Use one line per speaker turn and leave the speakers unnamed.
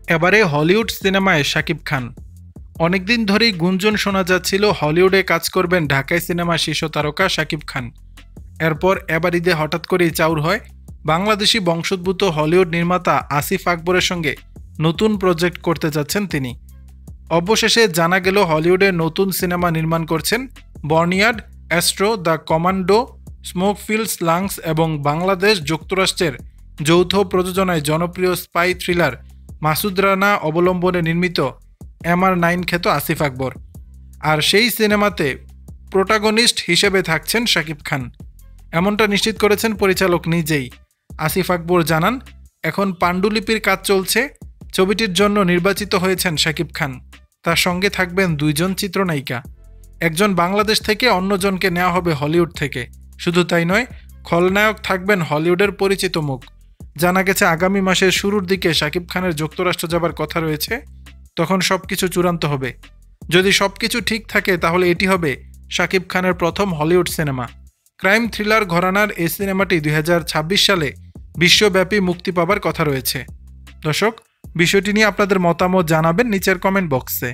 এবারে হলিউড সিনেমায় শাকিব খান। অনেকদিন ধরেই গুঞ্জন শোনা যাচ্ছিল হলিউডে কাজ করবেন ঢাকাই সিনেমা শীর্ষ তারকা শাকিব খান। এরপর এবার ঈদে হঠাৎ করেই চাউর হয় বাংলাদেশি বংশোদ্ভূত হলিউড নির্মাতা আসিফ আকবরের সঙ্গে নতুন প্রজেক্ট করতে যাচ্ছেন তিনি। অবশেষে জানা গেল হলিউডে নতুন সিনেমা নির্মাণ করছেন বর্নিয়ার্ড, অ্যাস্ট্রো, দ্য কমান্ডো, স্মোকফিল্ডস লাংস এবং বাংলাদেশ যুক্তরাষ্ট্রের যৌথ প্রযোজনায় জনপ্রিয় স্পাই থ্রিলার মাসুদ রানা অবলম্বনে নির্মিত MR9 খ্যাত আসিফ আকবর। আর সেই সিনেমাতে প্রোটাগনিস্ট হিসেবে থাকছেন শাকিব খান, এমনটা নিশ্চিত করেছেন পরিচালক নিজেই। আসিফ আকবর জানান, এখন পাণ্ডুলিপির কাজ চলছে। ছবিটির জন্য নির্বাচিত হয়েছেন শাকিব খান। তার সঙ্গে থাকবেন দুইজন চিত্রনায়িকা, একজন বাংলাদেশ থেকে, অন্যজনকে নেওয়া হবে হলিউড থেকে। শুধু তাই নয়, খলনায়ক থাকবেন হলিউডের পরিচিত মুখ। জানা গেছে আগামী মাসের শুরুর দিকে শাকিব খানের যুক্তরাষ্ট্র যাবার কথা রয়েছে। তখন সবকিছু চূড়ান্ত হবে। যদি সবকিছু ঠিক থাকে তাহলে এটি হবে শাকিব খানের প্রথম হলিউড সিনেমা। ক্রাইম থ্রিলার ঘরানার এই সিনেমাটি 2026 সালে বিশ্বব্যাপী মুক্তি পাবার কথা রয়েছে। দর্শক, বিষয়টি নিয়ে আপনাদের মতামত জানাবেন নিচের কমেন্ট বক্সে।